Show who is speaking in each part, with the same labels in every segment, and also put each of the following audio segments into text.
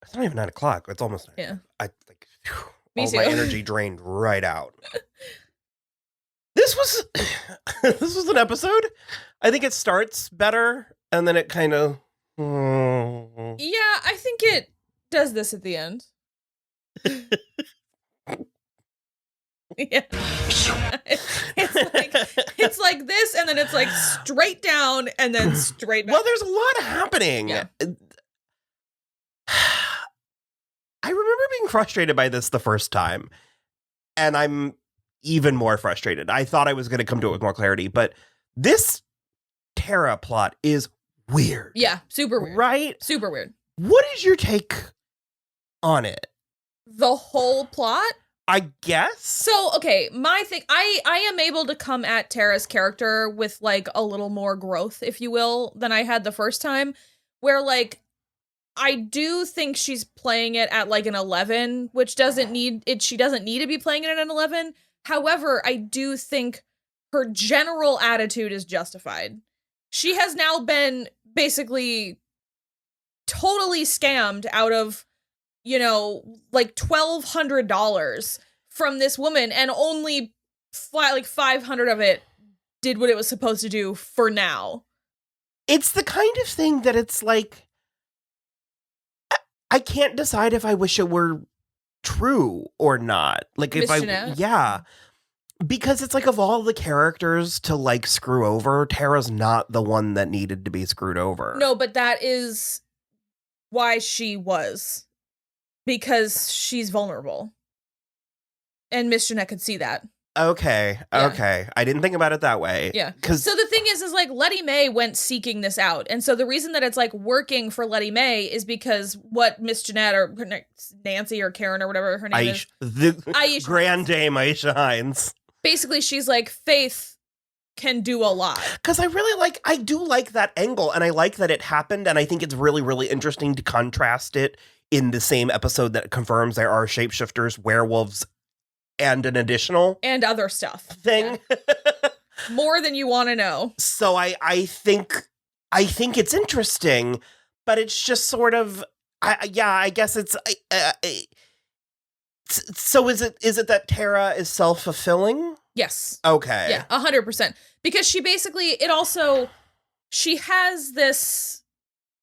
Speaker 1: It's not even 9 o'clock. It's almost 9.
Speaker 2: Yeah.
Speaker 1: Me all
Speaker 2: too.
Speaker 1: my energy drained right out. This was an episode. I think it starts better, and then it kind of...
Speaker 2: Yeah, I think it does this at the end. Yeah. It's like this, and then it's like straight down, and then straight back.
Speaker 1: Well, there's a lot happening.
Speaker 2: Yeah.
Speaker 1: I remember being frustrated by this the first time, and I'm even more frustrated. I thought I was going to come to it with more clarity, but this Tara plot is weird.
Speaker 2: Yeah, super weird.
Speaker 1: Right?
Speaker 2: Super weird.
Speaker 1: What is your take on it?
Speaker 2: The whole plot?
Speaker 1: I guess.
Speaker 2: So, okay, my thing, I am able to come at Tara's character with, like, a little more growth, if you will, than I had the first time, where, like, I do think she's playing it at, like, an 11, which doesn't need it. She doesn't need to be playing it at an 11. However, I do think her general attitude is justified. She has now been basically totally scammed out of, you know, like $1,200 from this woman, and only like 500 of it did what it was supposed to do for now.
Speaker 1: It's the kind of thing that it's like, I can't decide if I wish it were true or not. Like if yeah. Because it's like, of all the characters to like screw over, Tara's not the one that needed to be screwed over.
Speaker 2: No, but that is why she was. Because she's vulnerable. And Miss Jeanette could see that.
Speaker 1: Okay. I didn't think about it that way.
Speaker 2: Yeah. So the thing is like, Letty Mae went seeking this out. And so the reason that it's like working for Letty Mae is because what Miss Jeanette or Nancy or Karen or whatever her name is.
Speaker 1: The Grand Dame Aisha Hines.
Speaker 2: Basically, she's like, Faith can do a lot.
Speaker 1: Because I do like that angle, and I like that it happened, and I think it's really, really interesting to contrast it in the same episode that confirms there are shapeshifters, werewolves, and an additional...
Speaker 2: and other stuff.
Speaker 1: ...thing.
Speaker 2: Yeah. More than you want to know.
Speaker 1: So I think it's interesting, but it's just sort of... I guess it's... So is it that Tara is self-fulfilling?
Speaker 2: Yes.
Speaker 1: Okay.
Speaker 2: Yeah, 100%. Because she basically, she has this,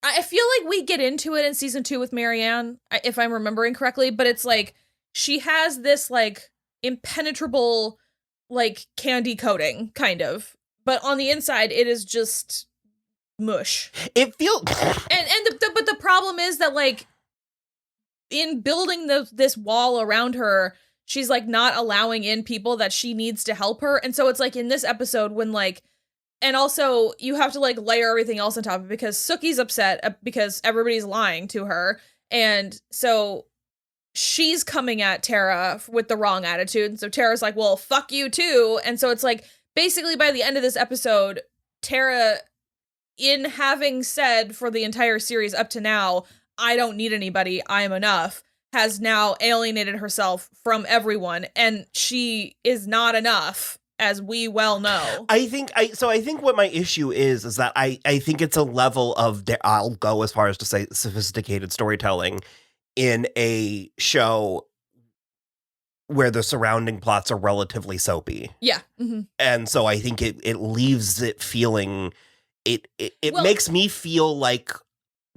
Speaker 2: I feel like we get into it in season 2 with Marianne, if I'm remembering correctly, but it's like, she has this like impenetrable like candy coating, kind of. But on the inside, it is just mush.
Speaker 1: It feels...
Speaker 2: but the problem is that like, in building this wall around her, she's like not allowing in people that she needs to help her. And so it's like in this episode when like, and also you have to like layer everything else on top of it because Sookie's upset because everybody's lying to her. And so she's coming at Tara with the wrong attitude. And so Tara's like, well, fuck you too. And so it's like, basically by the end of this episode, Tara, in having said for the entire series up to now, I don't need anybody, I am enough, has now alienated herself from everyone, and she is not enough, as we well know.
Speaker 1: I think what my issue is that I think it's a level of, I'll go as far as to say sophisticated storytelling in a show where the surrounding plots are relatively soapy.
Speaker 2: Yeah. Mm-hmm.
Speaker 1: And so I think it leaves it feeling, it makes me feel like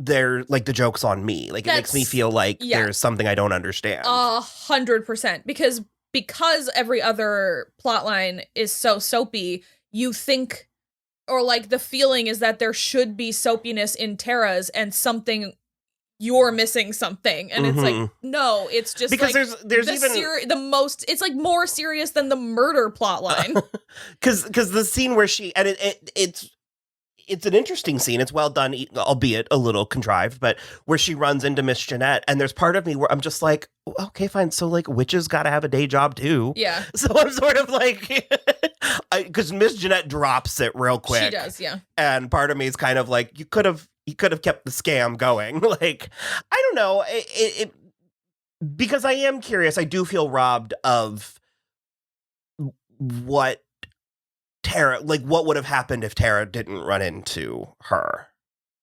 Speaker 1: they're like the joke's on me. Like it makes me feel like there's something I don't understand.
Speaker 2: 100%. Because every other plotline is so soapy, you think, or like the feeling is that there should be soapiness in Tara's and something, you're missing something. And it's like, no, it's just
Speaker 1: because
Speaker 2: like
Speaker 1: there's even
Speaker 2: it's like more serious than the murder plotline.
Speaker 1: Because the scene where she, and it's an interesting scene. It's well done, albeit a little contrived, but where she runs into Miss Jeanette, and there's part of me where I'm just like, okay, fine. So like witches got to have a day job too.
Speaker 2: Yeah.
Speaker 1: So I'm sort of like, because Miss Jeanette drops it real quick.
Speaker 2: She does, yeah.
Speaker 1: And part of me is kind of like, you could have kept the scam going. Like, I don't know. It because I am curious. I do feel robbed of what Tara, like what would have happened if Tara didn't run into her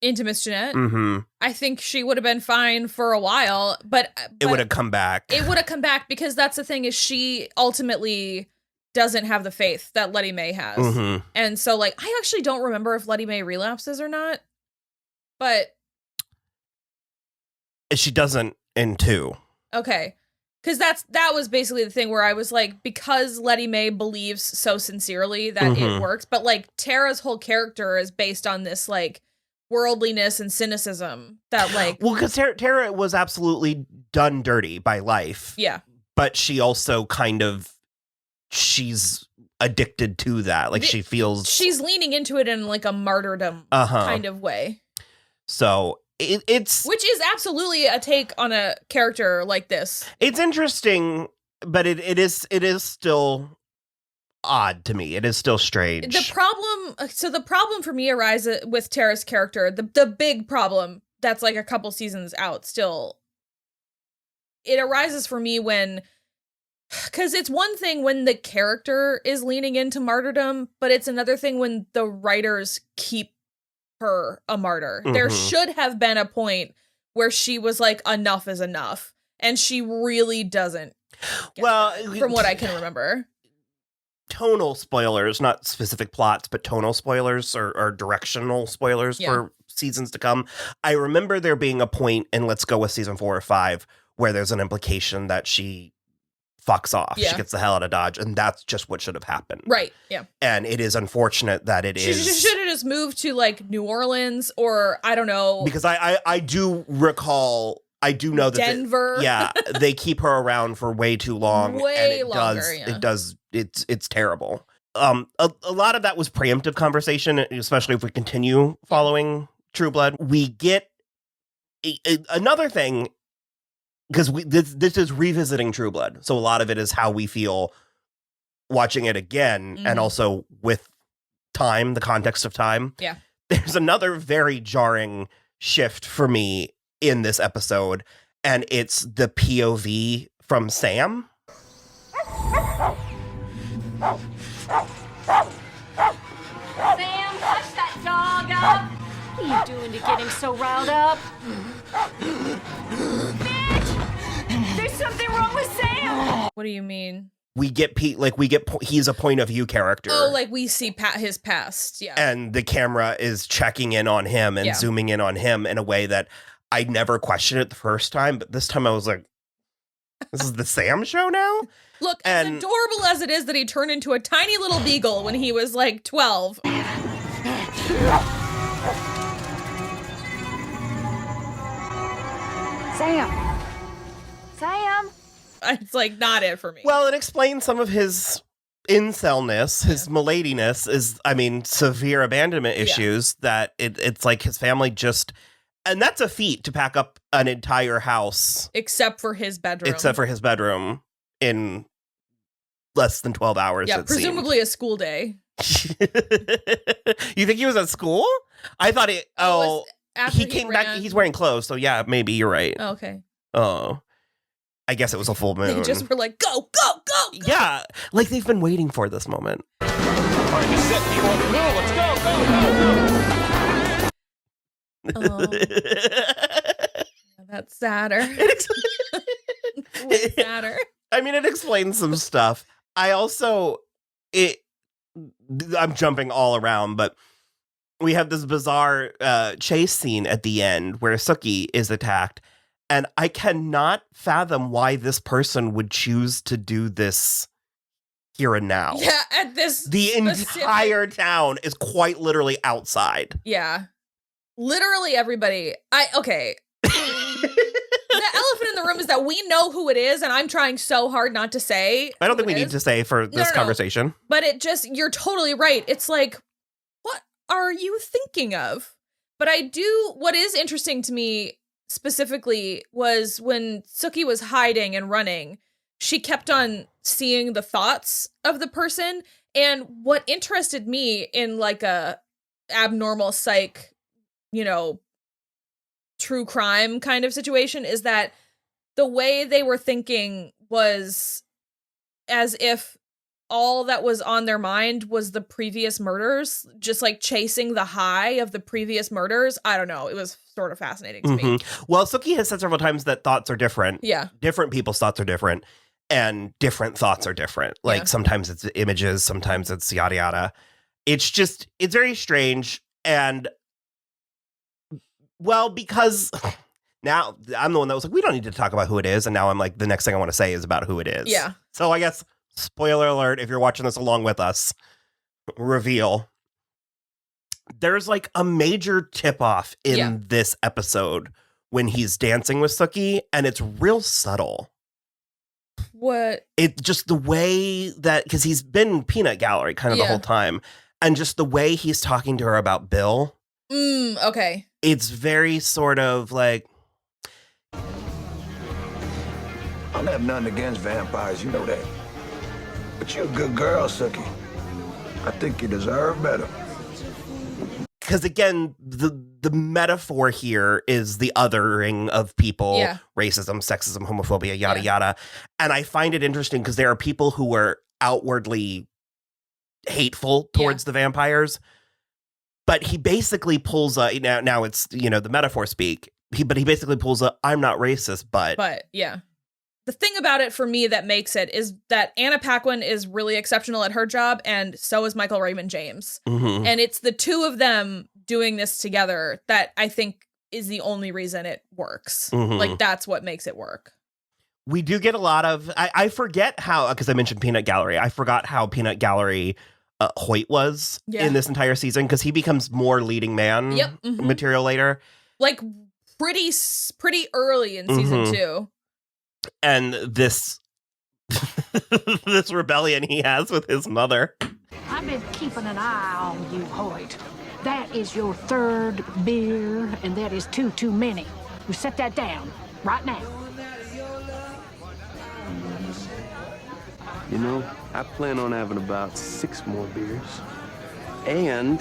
Speaker 2: into Miss Jeanette.
Speaker 1: Mm-hmm.
Speaker 2: I think she would have been fine for a while, but
Speaker 1: It would have come back.
Speaker 2: It would have come back because that's the thing is she ultimately doesn't have the faith that Letty Mae has.
Speaker 1: Mm-hmm.
Speaker 2: And so, like, I actually don't remember if Letty Mae relapses or not, but...
Speaker 1: She doesn't in 2.
Speaker 2: Okay. Because that was basically the thing where I was like, because Letty Mae believes so sincerely that it works, but like Tara's whole character is based on this like worldliness and cynicism that like...
Speaker 1: Well, because Tara was absolutely done dirty by life.
Speaker 2: Yeah.
Speaker 1: But she also she's addicted to that. Like she feels...
Speaker 2: She's leaning into it in like a martyrdom kind of way.
Speaker 1: So... It's
Speaker 2: which is absolutely a take on a character like this.
Speaker 1: It's interesting, but it is still odd to me. It is still strange.
Speaker 2: The problem for me arises with Tara's character. The big problem that's like a couple seasons out still. It arises for me because it's one thing when the character is leaning into martyrdom, but it's another thing when the writers keep her a martyr. There should have been a point where she was like, enough is enough, and she really doesn't. From what I can remember,
Speaker 1: tonal spoilers, not specific plots, but tonal spoilers or directional spoilers for seasons to come. I remember there being a point in Let's Go with season 4 or 5 where there's an implication that she fucks off. Yeah. She gets the hell out of Dodge, and that's just what should have happened.
Speaker 2: Right, yeah.
Speaker 1: And it is unfortunate that she
Speaker 2: should have just moved to, like, New Orleans or, I don't know.
Speaker 1: Because I do recall, I do know that...
Speaker 2: Denver.
Speaker 1: They keep her around for way too long. It's terrible. A lot of that was preemptive conversation, especially if we continue following True Blood. We get another thing... Because this is revisiting True Blood. So a lot of it is how we feel watching it again. And also with time, the context of time.
Speaker 2: Yeah.
Speaker 1: There's another very jarring shift for me in this episode. And it's the POV from Sam.
Speaker 3: Sam, hush that dog up. What are you doing to get him so riled up? There's something wrong with Sam.
Speaker 2: What do you mean?
Speaker 1: He's a point of view character.
Speaker 2: Oh, like we see his past. Yeah.
Speaker 1: And the camera is checking in on him and zooming in on him in a way that I never questioned it the first time. But this time I was like, this is the Sam show now?
Speaker 2: Look, as adorable as it is that he turned into a tiny little beagle when he was like 12.
Speaker 3: Sam.
Speaker 2: It's like not it for me.
Speaker 1: Well, it explains some of his incelness, his maladiness severe abandonment issues that it's like his family just, and that's a feat to pack up an entire house.
Speaker 2: Except for his bedroom.
Speaker 1: In less than 12 hours.
Speaker 2: Yeah, presumably a school day.
Speaker 1: You think he was at school? I thought he came back. He's wearing clothes, so yeah, maybe you're right.
Speaker 2: Oh, okay.
Speaker 1: Oh, I guess it was a full moon.
Speaker 2: They just were like, go, go, go, go.
Speaker 1: Yeah, like they've been waiting for this moment.
Speaker 4: All right, you set people on the move. Let's go, go, go.
Speaker 2: That's sadder. Way sadder.
Speaker 1: I mean, it explains some stuff. I'm jumping all around, but we have this bizarre chase scene at the end where Sookie is attacked. And I cannot fathom why this person would choose to do this here and now.
Speaker 2: Yeah, at this
Speaker 1: The entire town is quite literally outside.
Speaker 2: Yeah. Literally everybody. Okay. The elephant in the room is that we know who it is, and I'm trying so hard not to say.
Speaker 1: I don't think we need to say for this conversation.
Speaker 2: But you're totally right. It's like, what are you thinking of? But what is interesting to me specifically was when Sookie was hiding and running, she kept on seeing the thoughts of the person. And what interested me in like a abnormal psych, true crime kind of situation is that the way they were thinking was as if all that was on their mind was the previous murders, just like chasing the high of the previous murders. I don't know. It was sort of fascinating to me.
Speaker 1: Well, Sookie has said several times that thoughts are different.
Speaker 2: Yeah.
Speaker 1: Different people's thoughts are different, and different thoughts are different. Like sometimes it's images, sometimes it's yada yada. It's very strange. And well, because now I'm the one that was like, we don't need to talk about who it is. And now I'm like, the next thing I want to say is about who it is.
Speaker 2: Yeah.
Speaker 1: So I guess, spoiler alert, if you're watching this along with us, reveal. There's like a major tip off in this episode when he's dancing with Sookie, and it's real subtle.
Speaker 2: What?
Speaker 1: It just the way that, because he's been peanut gallery kind of the whole time, and just the way he's talking to her about Bill.
Speaker 2: Okay.
Speaker 1: It's very sort of like,
Speaker 5: I don't have nothing against vampires, you know that. But you're a good girl, Sookie. I think you deserve better.
Speaker 1: Because again, the metaphor here is the othering of people, racism, sexism, homophobia, yada yada. And I find it interesting because there are people who are outwardly hateful towards the vampires, but he basically pulls a now it's the metaphor speak. He basically pulls a I'm not racist, but
Speaker 2: the thing about it for me that makes it is that Anna Paquin is really exceptional at her job, and so is Michael Raymond-James. And it's the two of them doing this together that I think is the only reason it works. Like, that's what makes it work.
Speaker 1: We do get a lot of, I forget how, because I mentioned Peanut Gallery, I forgot how Peanut Gallery Hoyt was in this entire season, because he becomes more leading man material later.
Speaker 2: Like, pretty early in season 2.
Speaker 1: And this this rebellion he has with his mother.
Speaker 6: I've been keeping an eye on you, Hoyt. That is your third beer, and that is too many. You set that down right now.
Speaker 7: You know, I plan on having about 6 more beers. And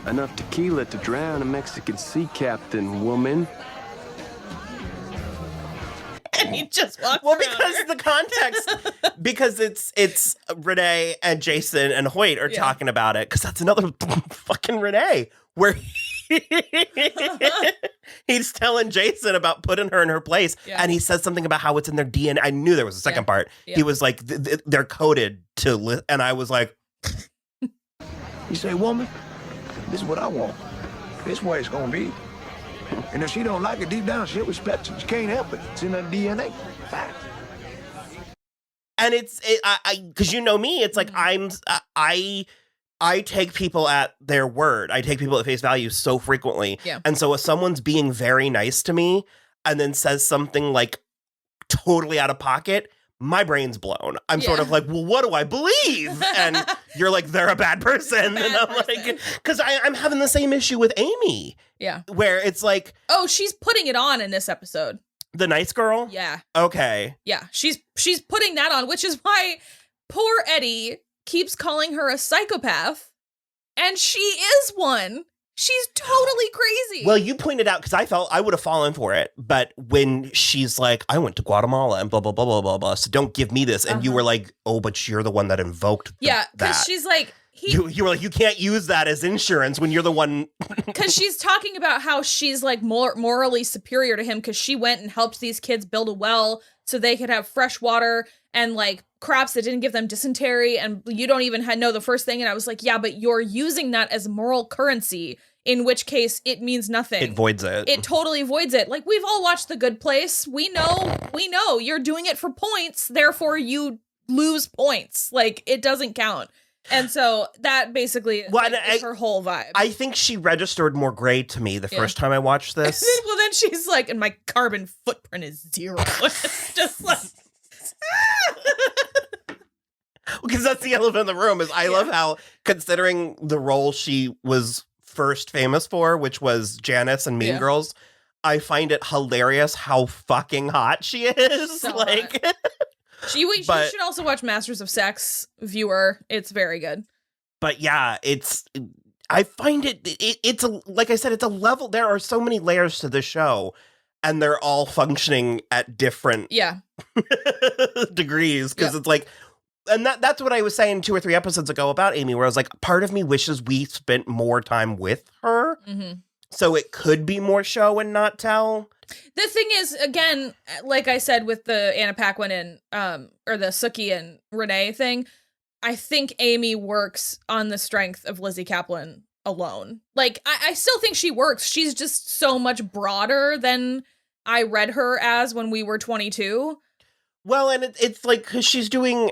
Speaker 7: enough tequila to drown a Mexican sea captain, woman.
Speaker 2: And he just walks
Speaker 1: because the context, because it's Rene and Jason and Hoyt are talking about it, because that's another fucking Rene, where he's telling Jason about putting her in her place, and he says something about how it's in their DNA. I knew there was a second part. He was like, they're coded to, and I was like,
Speaker 5: You say, woman, this is what I want. This way it's gonna be. And if she don't like it deep down, she'll respect it. She can't help it. It's in her DNA. Fact.
Speaker 1: And it's because you know me, it's like I take people at their word. I take people at face value so frequently. And so if someone's being very nice to me and then says something like totally out of pocket, my brain's blown. I'm sort of like, well, what do I believe? And you're like, they're a bad person. And I'm like, because I'm having the same issue with Amy.
Speaker 2: Yeah.
Speaker 1: Where it's like,
Speaker 2: oh, she's putting it on in this episode.
Speaker 1: The nice girl?
Speaker 2: Yeah.
Speaker 1: Okay.
Speaker 2: Yeah. She's putting that on, which is why poor Eddie keeps calling her a psychopath. And she is one. She's totally crazy.
Speaker 1: Well, you pointed out, because I felt I would have fallen for it. But when she's like, I went to Guatemala and blah, blah, blah, blah, blah, blah. So don't give me this. And you were like, oh, but you're the one that invoked
Speaker 2: that. Because she's like, you
Speaker 1: were like, you can't use that as insurance when you're the one.
Speaker 2: Because she's talking about how she's like morally superior to him because she went and helped these kids build a well so they could have fresh water and like crops that didn't give them dysentery. And you don't even know the first thing. And I was like, yeah, but you're using that as moral currency, in which case it means nothing.
Speaker 1: It voids it.
Speaker 2: It totally voids it. Like, we've all watched The Good Place. We know you're doing it for points. Therefore you lose points. Like, it doesn't count. And so that basically is her whole vibe.
Speaker 1: I think she registered more gray to me the first time I watched this.
Speaker 2: Well, then she's like, and my carbon footprint is 0. It's just like...
Speaker 1: Because that's the elephant in the room, is I love how, considering the role she was first famous for, which was Janice in Mean Girls, I find it hilarious how fucking hot she is.
Speaker 2: So
Speaker 1: like...
Speaker 2: hot. You should also watch Masters of Sex, viewer. It's very good.
Speaker 1: But yeah, I find it's like I said, it's a level. There are so many layers to the show, and they're all functioning at different degrees. Because it's like, and that's what I was saying 2 or 3 episodes ago about Amy, where I was like, part of me wishes we spent more time with her.
Speaker 2: Mm-hmm.
Speaker 1: So it could be more show and not tell.
Speaker 2: The thing is, again, like I said with the Anna Paquin and or the Sookie and Rene thing, I think Amy works on the strength of Lizzie Kaplan alone. Like, I still think she works. She's just so much broader than I read her as when we were 22.
Speaker 1: Well, and it's like, because she's doing...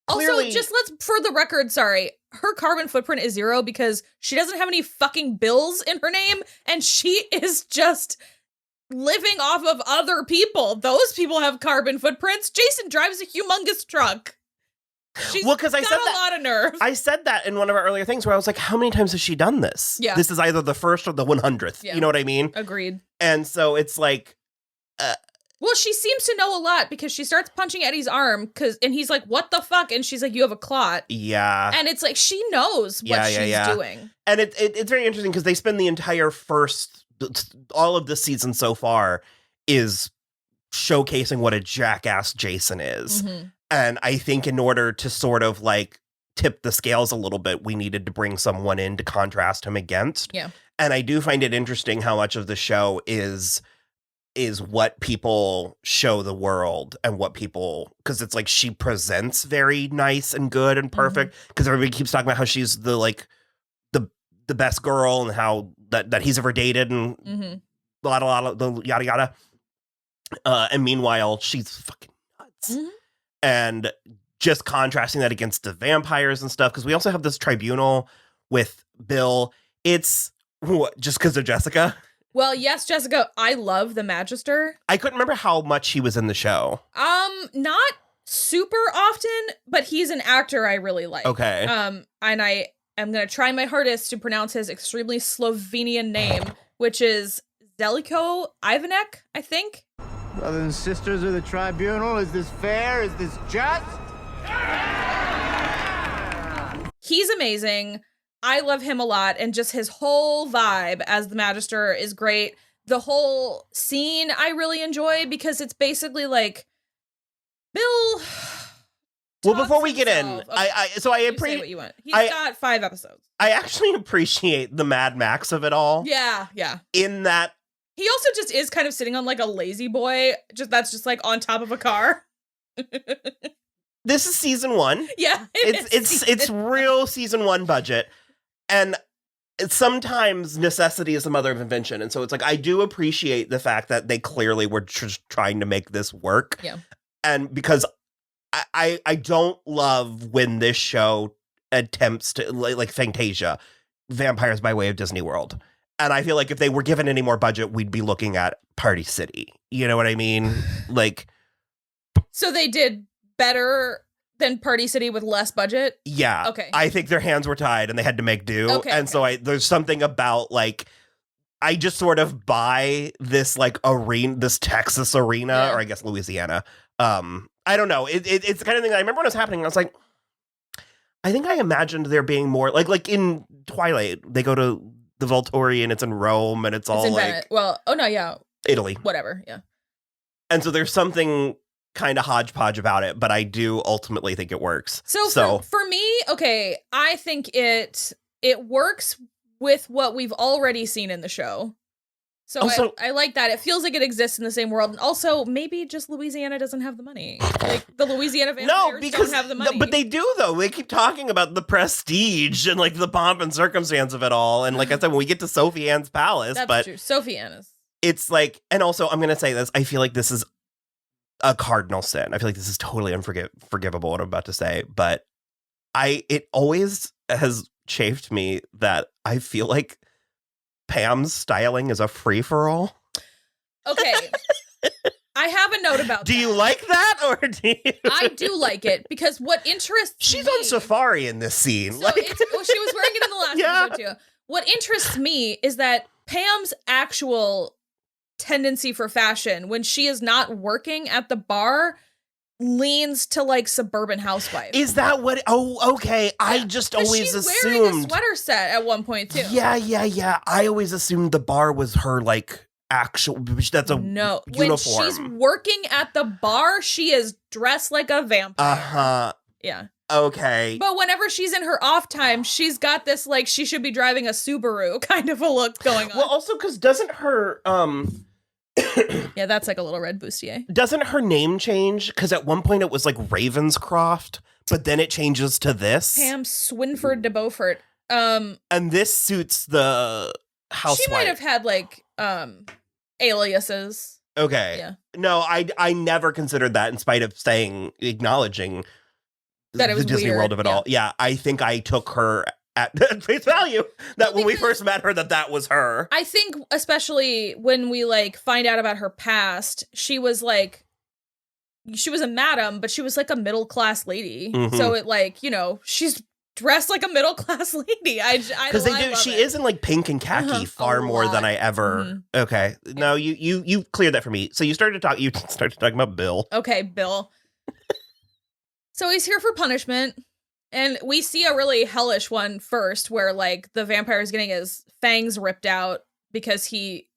Speaker 2: Also, just for the record, sorry, her carbon footprint is 0 because she doesn't have any fucking bills in her name, and she is just living off of other people. Those people have carbon footprints. Jason drives a humongous truck. She's got a lot of nerve.
Speaker 1: I said that in one of our earlier things where I was like, how many times has she done this?
Speaker 2: Yeah.
Speaker 1: This is either the first or the 100th.
Speaker 2: Yeah.
Speaker 1: You know what I mean?
Speaker 2: Agreed.
Speaker 1: And so it's like...
Speaker 2: well, she seems to know a lot because she starts punching Eddie's arm and he's like, what the fuck? And she's like, you have a clot.
Speaker 1: Yeah.
Speaker 2: And it's like, she knows what she's doing.
Speaker 1: And it's very interesting because they spend the entire all of this season so far is showcasing what a jackass Jason is.
Speaker 2: Mm-hmm.
Speaker 1: And I think in order to sort of like tip the scales a little bit, we needed to bring someone in to contrast him against.
Speaker 2: Yeah.
Speaker 1: And I do find it interesting how much of the show is what people show the world and what people, because it's like she presents very nice and good and perfect because everybody keeps talking about how she's the best girl and how that he's ever dated and a lot of the yada yada. And meanwhile, she's fucking nuts.
Speaker 2: Mm-hmm.
Speaker 1: And just contrasting that against the vampires and stuff, because we also have this tribunal with Bill. It's just because of Jessica.
Speaker 2: Well, yes, Jessica, I love the Magister.
Speaker 1: I couldn't remember how much he was in the show.
Speaker 2: Not super often, but he's an actor I really like.
Speaker 1: Okay.
Speaker 2: And I am going to try my hardest to pronounce his extremely Slovenian name, which is Zeljko Ivanek, I think.
Speaker 8: Brothers and sisters of the Tribunal, is this fair? Is this just?
Speaker 2: He's amazing. I love him a lot, and just his whole vibe as the Magister is great. The whole scene I really enjoy because it's basically like Bill.
Speaker 1: Well, before we get in,
Speaker 2: himself.
Speaker 1: I appreciate
Speaker 2: what you want. He's got 5 episodes.
Speaker 1: I actually appreciate the Mad Max of it all.
Speaker 2: Yeah.
Speaker 1: In that
Speaker 2: he also just is kind of sitting on like a lazy boy, that's just like on top of a car.
Speaker 1: This is season 1.
Speaker 2: Yeah,
Speaker 1: it's real season 1 budget. And sometimes necessity is the mother of invention. And so it's like, I do appreciate the fact that they clearly were just trying to make this work.
Speaker 2: Yeah.
Speaker 1: And because I don't love when this show attempts to, like Fantasia, Vampires by Way of Disney World. And I feel like if they were given any more budget, we'd be looking at Party City. You know what I mean? Like.
Speaker 2: So they did better than Party City with less budget?
Speaker 1: Yeah.
Speaker 2: Okay.
Speaker 1: I think their hands were tied and they had to make do.
Speaker 2: Okay,
Speaker 1: and so there's something about like, I just sort of buy this like arena, this Texas arena, or I guess Louisiana. I don't know. It's the kind of thing that I remember when it was happening. I was like, I think I imagined there being more like in Twilight, they go to the Volturi and it's in Rome and it's all
Speaker 2: in
Speaker 1: like,
Speaker 2: Venice. Well, oh no, yeah.
Speaker 1: Italy.
Speaker 2: Whatever. Yeah.
Speaker 1: And so there's something kind of hodgepodge about it, but I do ultimately think it works.
Speaker 2: So for me, okay, I think it works with what we've already seen in the show. So also, I like that. It feels like it exists in the same world. And also, maybe just Louisiana doesn't have the money. Like, the Louisiana vampires don't have the money.
Speaker 1: No, but they do, though. They keep talking about the prestige and, like, the pomp and circumstance of it all. And like I said, when we get to Sophie Anne's palace.
Speaker 2: That's true. Sophie Anne's.
Speaker 1: It's like, and also, I'm going to say this. I feel like this is a cardinal sin. I feel like this is totally unforgivable, what I'm about to say. But it always has chafed me that I feel like Pam's styling is a free-for-all.
Speaker 2: Okay. I have a note about that.
Speaker 1: Do you like that, or do you?
Speaker 2: I do like it, because what interests
Speaker 1: She's
Speaker 2: me...
Speaker 1: on safari in this scene.
Speaker 2: So she was wearing it in the last episode, too. What interests me is that Pam's actual tendency for fashion, when she is not working at the bar, leans to like suburban housewife.
Speaker 1: Is that what? Oh, okay. I just always assumed.
Speaker 2: Wearing a sweater set at one point too.
Speaker 1: Yeah. I always assumed the bar was her like actual, that's a
Speaker 2: No.
Speaker 1: uniform.
Speaker 2: When she's working at the bar, she is dressed like a vampire.
Speaker 1: Uh-huh.
Speaker 2: Yeah.
Speaker 1: Okay.
Speaker 2: But whenever she's in her off time, she's got this, like, she should be driving a Subaru kind of a look going on.
Speaker 1: Well, also, because doesn't her,
Speaker 2: yeah, that's like a little red bustier.
Speaker 1: doesn't her name change? Because at one point it was like Ravenscroft, but then it changes to this.
Speaker 2: Pam Swinford de Beaufort.
Speaker 1: And this suits the housewife.
Speaker 2: She might have had, like, aliases.
Speaker 1: Okay.
Speaker 2: Yeah.
Speaker 1: No, I never considered that in spite of acknowledging
Speaker 2: That it was
Speaker 1: the Disney
Speaker 2: weird,
Speaker 1: World of it all. Yeah, I think I took her at face value that when we first met her, that was her.
Speaker 2: I think especially when we, like, find out about her past, she was a madam, but she was like a middle-class lady.
Speaker 1: Mhm.
Speaker 2: So it, like, you know, she's dressed like a middle-class lady.
Speaker 1: Because she is in like pink and khaki far more than I ever.
Speaker 2: Mm-hmm.
Speaker 1: Okay. No, you cleared that for me. So you started talking about Bill.
Speaker 2: Okay, Bill. So he's here for punishment, and we see a really hellish one first, where, like, the vampire is getting his fangs ripped out because he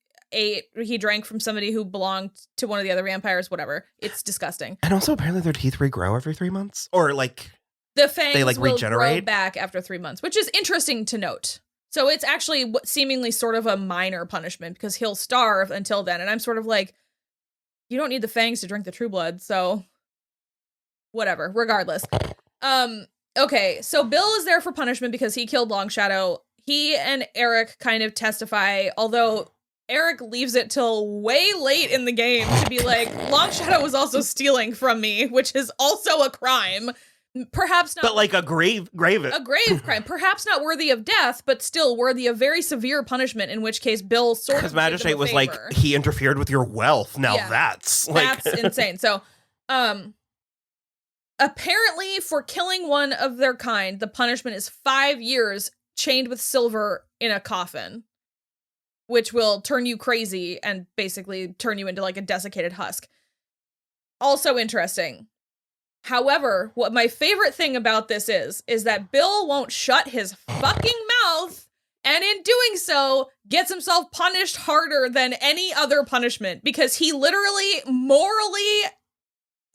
Speaker 2: drank from somebody who belonged to one of the other vampires, whatever. It's disgusting.
Speaker 1: And also apparently their teeth regrow every 3 months. Or like
Speaker 2: the fangs
Speaker 1: they, like,
Speaker 2: will
Speaker 1: regenerate?
Speaker 2: grow back after 3 months, which is interesting to note. So it's actually seemingly sort of a minor punishment because he'll starve until then. And I'm sort of like, you don't need the fangs to drink the true blood, so whatever, regardless. Okay, so Bill is there for punishment because he killed Long Shadow. He and Eric kind of testify, although Eric leaves it till way late in the game to be like, Long Shadow was also stealing from me, which is also a crime. Perhaps not.
Speaker 1: But like a grave
Speaker 2: a grave crime. Perhaps not worthy of death, but still worthy of very severe punishment, in which case Bill sort of
Speaker 1: because Magistrate was like, he interfered with your wealth. Now
Speaker 2: Yeah.
Speaker 1: that's like
Speaker 2: That's insane. So, apparently for killing one of their kind, the punishment is 5 years chained with silver in a coffin, which will turn you crazy and basically turn you into like a desiccated husk. Also interesting. However, what my favorite thing about this is that Bill won't shut his fucking mouth, and in doing so, gets himself punished harder than any other punishment, because he literally, morally,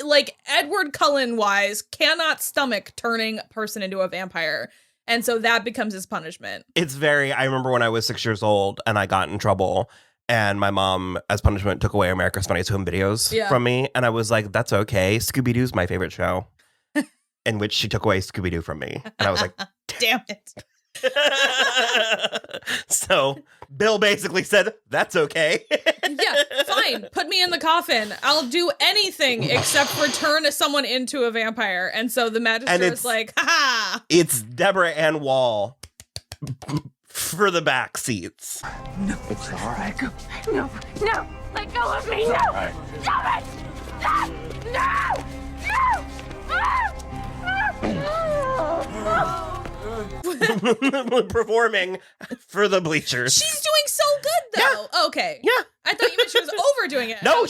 Speaker 2: like Edward Cullen-wise, cannot stomach turning a person into a vampire. And so that becomes his punishment.
Speaker 1: it's very. I remember when I was 6 years old and I got in trouble. And my mom, as punishment, took away America's Funniest Home Videos from me. And I was like, that's okay. Scooby-Doo's my favorite show. In which she took away Scooby-Doo from me. And I was like,
Speaker 2: damn it.
Speaker 1: So Bill basically said, that's okay.
Speaker 2: Yeah, fine. Put me in the coffin. I'll do anything except for turn someone into a vampire. And so the magistrate is like, ha!
Speaker 1: It's Deborah Ann Wall for the back seats.
Speaker 5: No, it's all right.
Speaker 3: No, no, let go of me, no!
Speaker 5: right.
Speaker 3: Stop it! Stop! No!
Speaker 1: Performing for the bleachers.
Speaker 2: She's doing so good, though. Yeah. Okay.
Speaker 1: Yeah.
Speaker 2: I thought you meant she was overdoing it.
Speaker 1: No,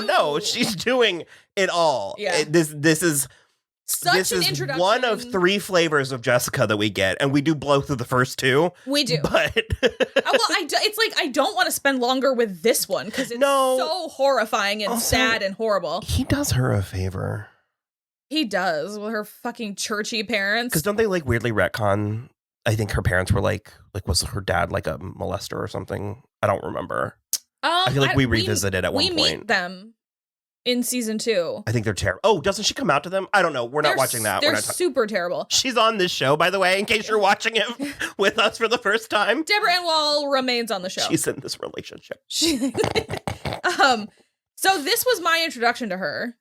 Speaker 2: No.
Speaker 1: she's doing it all.
Speaker 2: Yeah.
Speaker 1: This is
Speaker 2: Such an introduction.
Speaker 1: One of 3 flavors of Jessica that we get, and we do both of the first 2.
Speaker 2: We do.
Speaker 1: But
Speaker 2: it's like I don't want to spend longer with this one because it's so horrifying and
Speaker 1: Also,
Speaker 2: sad and horrible.
Speaker 1: he does her a favor.
Speaker 2: He does with her fucking churchy parents.
Speaker 1: Because don't they like weirdly retcon? I think her parents were like was her dad like a molester or something? I don't remember. I feel like we revisited at one point.
Speaker 2: We meet them in season 2.
Speaker 1: I think they're terrible. Oh, doesn't she come out to them? I don't know. We're not watching that.
Speaker 2: They're
Speaker 1: We're not
Speaker 2: super terrible.
Speaker 1: She's on this show, by the way, in case you're watching it with us for the first time.
Speaker 2: Deborah Ann Wall remains on the show.
Speaker 1: She's in this relationship.
Speaker 2: So this was my introduction to her.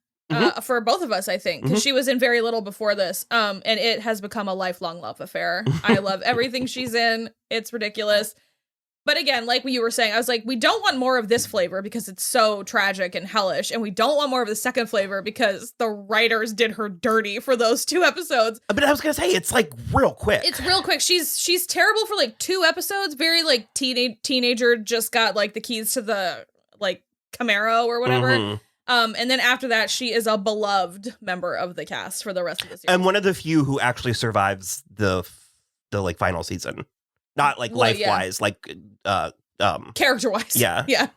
Speaker 2: For both of us, I think, because she was in very little before this, and it has become a lifelong love affair. I love everything she's in. It's ridiculous. But again, like you were saying, I was like, we don't want more of this flavor because it's so tragic and hellish, and we don't want more of the second flavor because the writers did her dirty for those 2 episodes.
Speaker 1: But I was gonna say, it's like real quick.
Speaker 2: It's real quick. She's terrible for like 2 episodes. Very like teenager, just got like the keys to the like Camaro or whatever. And then after that, she is a beloved member of the cast for the rest of the series.
Speaker 1: And one of the few who actually survives the like final season. Not like life-wise, like
Speaker 2: character-wise.
Speaker 1: Yeah.
Speaker 2: Yeah.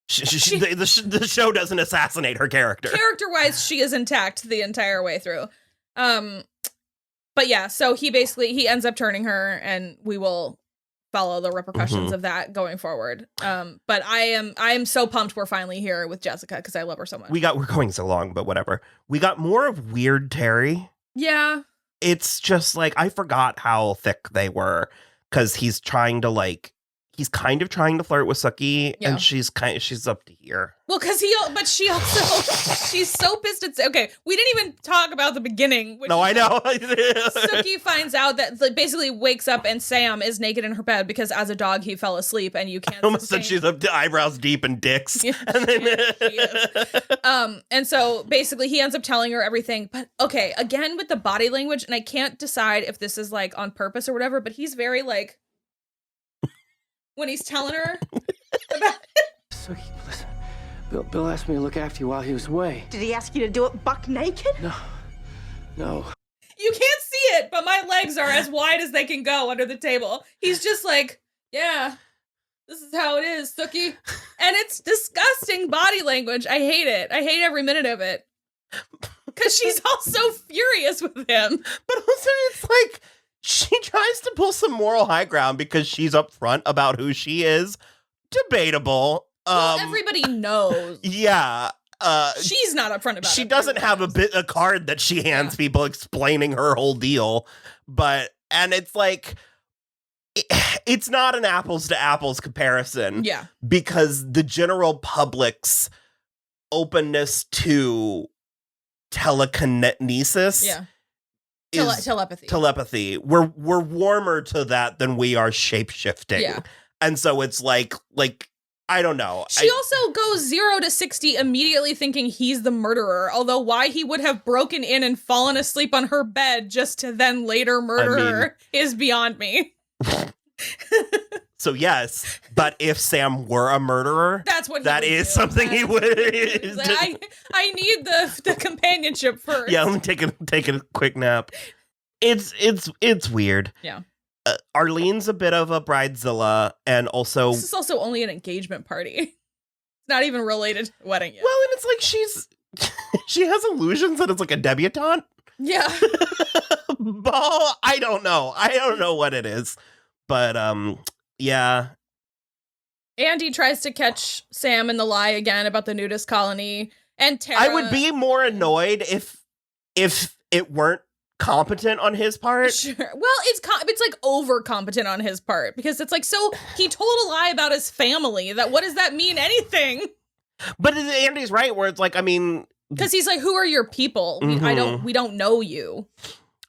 Speaker 1: The show doesn't assassinate her character.
Speaker 2: Character-wise, she is intact the entire way through. But yeah, so he ends up turning her, and we will follow the repercussions of that going forward. But I am so pumped we're finally here with Jessica because I love her so much.
Speaker 1: We're going so long, but whatever. We got more of Weird Terry.
Speaker 2: Yeah.
Speaker 1: It's just like, I forgot how thick they were because he's kind of trying to flirt with Sookie, and she's up to here.
Speaker 2: Well, she's so pissed at, okay, we didn't even talk about the beginning.
Speaker 1: I know.
Speaker 2: Sookie finds out that, like, basically wakes up and Sam is naked in her bed because as a dog he fell asleep and you can't.
Speaker 1: I almost said she's up to eyebrows deep in dicks.
Speaker 2: Yeah,
Speaker 1: and then
Speaker 2: she is. And so basically he ends up telling her everything. But okay, again with the body language, and I can't decide if this is like on purpose or whatever, but he's very like when he's telling her about it.
Speaker 7: Sookie, listen. Bill asked me to look after you while he was away.
Speaker 9: Did he ask you to do it buck naked?
Speaker 7: No.
Speaker 2: You can't see it, but my legs are as wide as they can go under the table. He's just like, yeah, this is how it is, Sookie. And it's disgusting body language. I hate it. I hate every minute of it. Because she's all so furious with him.
Speaker 1: But also it's like, she tries to pull some moral high ground because she's upfront about who she is. Debatable.
Speaker 2: Well, everybody knows.
Speaker 1: Yeah.
Speaker 2: She's not upfront about it.
Speaker 1: She doesn't have a card that she hands people explaining her whole deal. And it's like, it's not an apples to apples comparison.
Speaker 2: Yeah. Because
Speaker 1: the general public's openness to telekinesis.
Speaker 2: Yeah.
Speaker 1: Telepathy. Telepathy. We're warmer to that than we are shape-shifting.
Speaker 2: Yeah.
Speaker 1: And so it's like I don't know.
Speaker 2: She also goes 0 to 60 immediately thinking he's the murderer, although why he would have broken in and fallen asleep on her bed just to then later murder her is beyond me.
Speaker 1: So yes, but if Sam were a murderer, that is something he would.
Speaker 2: I need the companionship first.
Speaker 1: Yeah, let me take a quick nap. It's weird.
Speaker 2: Yeah.
Speaker 1: Arlene's a bit of a bridezilla, and also
Speaker 2: this is also only an engagement party. It's not even related to the wedding yet.
Speaker 1: Well, and it's like she has illusions that it's like a debutante.
Speaker 2: Yeah.
Speaker 1: Ball. I don't know what it is, but yeah.
Speaker 2: Andy tries to catch Sam in the lie again about the nudist colony, and Tara.
Speaker 1: I would be more annoyed if it weren't competent on his part.
Speaker 2: Sure. Well, it's like over competent on his part because it's like, so he told a lie about his family. That what does that mean? Anything?
Speaker 1: But Andy's right, where it's like, I mean,
Speaker 2: because he's like, who are your people? We don't know you.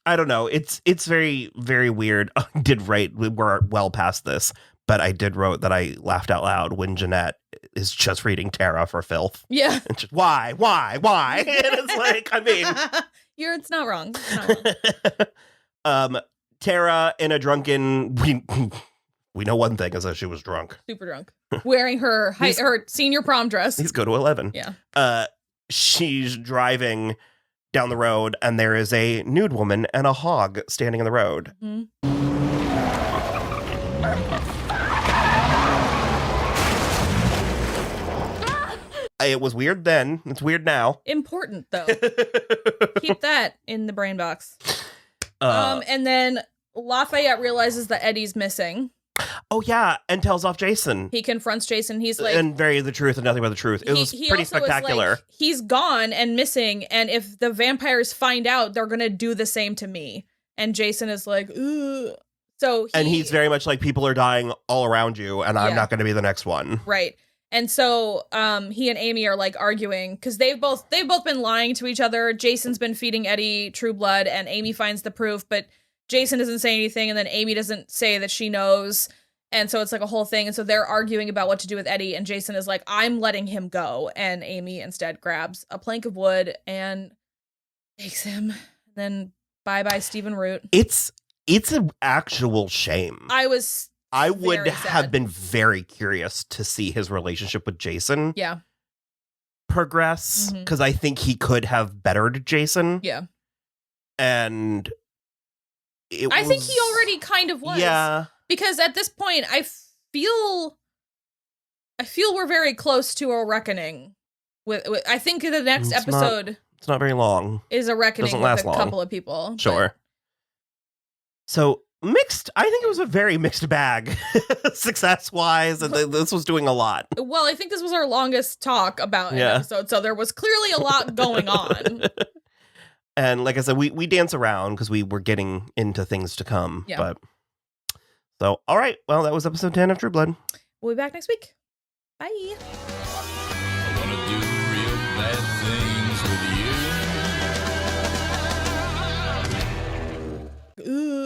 Speaker 1: I don't know. It's very, very weird. I did write, we're well past this, but I did wrote that I laughed out loud when Jeanette is just reading Tara for filth.
Speaker 2: Yeah.
Speaker 1: And just, why? And it's like, I mean,
Speaker 2: it's not wrong. It's not wrong.
Speaker 1: Tara in a drunken, we know one thing is that she was drunk.
Speaker 2: Super drunk. Wearing her senior prom dress.
Speaker 1: He's go to 11.
Speaker 2: Yeah.
Speaker 1: She's driving down the road and there is a nude woman and a hog standing in the road.
Speaker 2: Mm-hmm.
Speaker 1: It was weird then. It's weird now.
Speaker 2: Important though. Keep that in the brain box. And then Lafayette realizes that Eddie's missing.
Speaker 1: Oh yeah, and tells off Jason.
Speaker 2: He confronts Jason. He's like,
Speaker 1: and very the truth and nothing but the truth. It was pretty spectacular.
Speaker 2: Like, he's gone and missing, and if the vampires find out, they're gonna do the same to me. And Jason is like, ugh. So
Speaker 1: he's very much like, people are dying all around you, and I'm not gonna be the next one.
Speaker 2: Right. And so he and Amy are like arguing because they've both been lying to each other. Jason's been feeding Eddie True Blood, and Amy finds the proof, but Jason doesn't say anything, and then Amy doesn't say that she knows. And so it's like a whole thing. And so they're arguing about what to do with Eddie, and Jason is like, I'm letting him go. And Amy instead grabs a plank of wood and takes him. And then bye-bye Stephen Root.
Speaker 1: It's an actual shame. I would have been very curious to see his relationship with Jason progress, because I think he could have bettered Jason.
Speaker 2: Yeah.
Speaker 1: And
Speaker 2: I think he already kind of was.
Speaker 1: Yeah.
Speaker 2: Because at this point, I feel I feel we're very close to a reckoning. With I think the next episode
Speaker 1: It's not very long.
Speaker 2: is a reckoning
Speaker 1: Doesn't
Speaker 2: with
Speaker 1: last
Speaker 2: a
Speaker 1: long.
Speaker 2: couple of people.
Speaker 1: Sure. So mixed. I think it was a very mixed bag, success-wise, and this was doing a lot.
Speaker 2: Well, I think this was our longest talk about an episode, so there was clearly a lot going on.
Speaker 1: And like I said, we dance around because we were getting into things to come.
Speaker 2: Yeah.
Speaker 1: But so, all right. Well, that was episode 10 of True Blood.
Speaker 2: We'll be back next week. Bye.
Speaker 10: I wanna do real bad things with you.
Speaker 2: Ooh.